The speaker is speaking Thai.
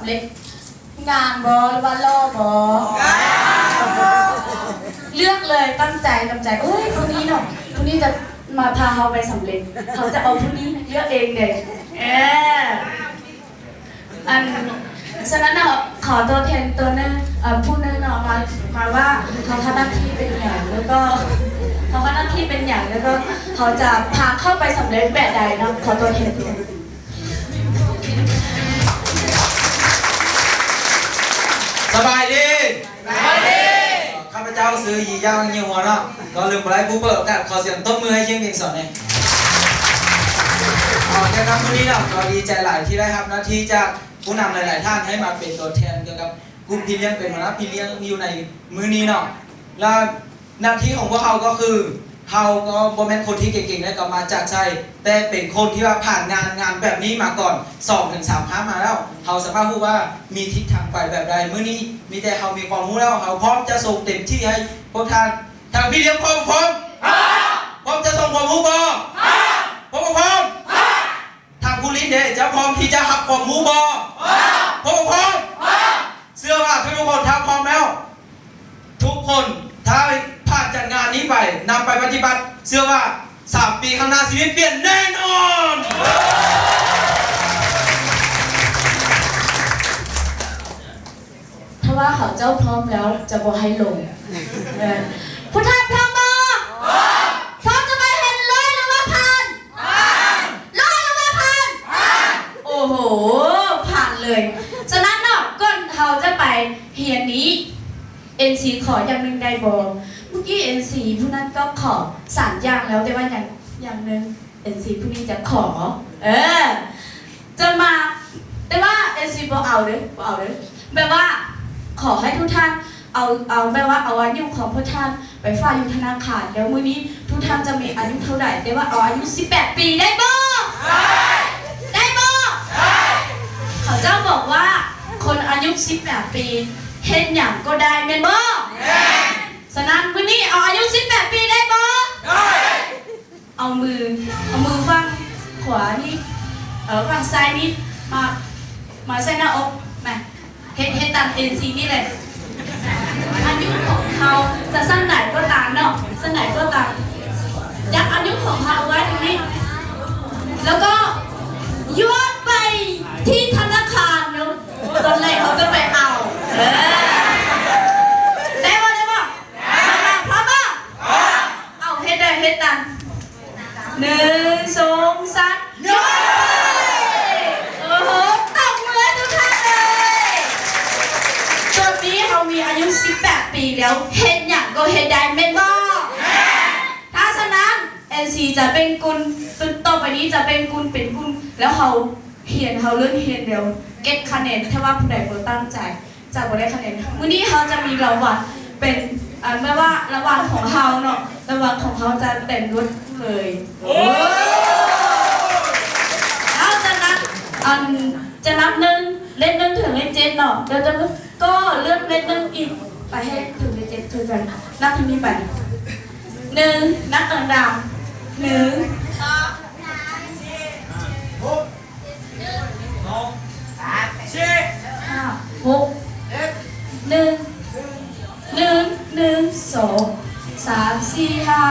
เร็จงานบอหรือว่าล่อบอเลือกเลยตั้งใจเอ้ยคนนี้เนาะคนนี้จะมาพาเขาไปสำเร็จเขาจะเอาคนนี้เลือกเองเด็กฉะนั้นเนาะขอตัวแทนตัวนึงผู้นึงเนาะมาว่าเขาทำหน้าที่เป็นอย่างแล้วก็เขาทำหน้าที่เป็นอย่างแล้วก็เขาจะพาเข้าไปสำเร็จแบบใดเนาะขอตัวแทนตัวสบายดีข้าพเจ้าซื้อยีย่างเยี่ยหัวเนาะก็ลืมไปไล่ผู้เปิดกันขอเสียงต้นมือให้เชียงเพียงสอนเลยจากนั้นวันนี้เนาะก็ดีใจหลายที่ได้ครับหน้าที่จากผู้นำหลายๆท่านให้มาเป็นตัวแทนเกี่ยวกับกลุ่มพี่เลี้ยงเป็นหัวหน้าพี่เลี้ยงอยู่ในมือนี้เนาะแล้วหน้าที่ของพวกเขาก็คือเขาก็บ่แม่นคนที่เก่งๆได้ก็มาจากใจแต่เป็นคนที่ว่าผ่านงานแบบนี้มาก่อน 2-3 ครั้งมาแล้วเขาสามารถพูดว่ามีทิศทางไปแบบใดมื้อนี้มีแต่เขามีความรู้แล้วเขาพร้อมจะส่งเต็มที่ให้พวกท่านทางพี่เลี้ยงพร้อมจะส่งความรู้บ่พร้อมทางผู้ลิ้นเด้จะพร้อมที่จะหักความรู้บ่พร้อมเชื่อว่าทุกคนถ้าพร้อมแล้วทุกคนถ้าผ่านจัดงานนี้ไปนำไปปฏิบัติเชื่อว่า3 ปีข้างหน้าชีวิตเปลี่ยนแน่นอนถ้าว่าเขาเจ้าพร้อมแล้วจะบอกให้ลงผู้ท่านพร้อมบ่พร้อมจะไปเห็นร้อยหรือว่าพันร้อยหรือว่าพันโอ้โหผ่านเลยฉะนั้นเนาะก่อนเขาจะไปเฮียนนี้ NC ขออย่างหนึ่งได้บ่เมื่อกี้ NC ผู้นั้นก็ขอ3 อย่างแล้วแต่ว่าอย่างหนึ่ง NC ผู้นี้จะขอจะมาแต่ว่า NC บ่เอาเลยแบบว่าขอให้ทุกท่านเอาแบบว่าเอาอายุของพวกท่านไปฝากอยู่ธนาคารแล้วมื้อนี้ทุกท่านจะมีอายุเท่าไหร่แต่ว่าเอาอายุ18 ปีได้บ่ได้บ่เขาเจ้าบอกว่าคนอายุ18 ปีเห็นอย่างก็ได้แม่นบ่ฉะนั้นมื้อนี้เอาอายุ18 ปีได้บ่เอามือฝั่งขวานี่ฝั่งซ้ายนี่มาใส่หน้าอกมาเฮ็ดตาม NC นี่เลยอายุของเขาจะสั้นไหนก็ตามเนาะสั้นไหนก็ตามยัดอายุของเขาไว้ตรงนี้แล้วก็ย้อนไปที่ธนาคารเนาะตอนแรกเขาจะไปเอาได้ป่ะพร้อมป่ะเอาเฮ็ดได้เฮ็ดตาม1 2 3ย้อนโอ้โหตบมือทุกท่านเลยตอนนี้เขามีอายุ18 ปีแล้วเฮ็ดอย่างก็เฮ็ดได้แม่นบ่ถ้าฉะนั้น NC จะเป็นกุลต่อไปนี้จะเป็นกุลแล้วเขาเลื่อนเฮียนเดี๋ยวเก็บคะแนนถ้าว่าผู้ใดบ่ตั้งใจจะบ่ได้คะแนนมื้อนี้เขาจะมีรางวัลเป็นไม่ว่ารางวัลของเขาเนาะรางวัลของเขาจะเต็มรถเลยแล้วจะนับ1เล่น1ถึงเล่น7เนาะเดี๋ยวจะก็เลื่อนเล่น1อีกไปให้ถึงเล่น7ถึงกันนับที่นี่ไป1นับดังๆ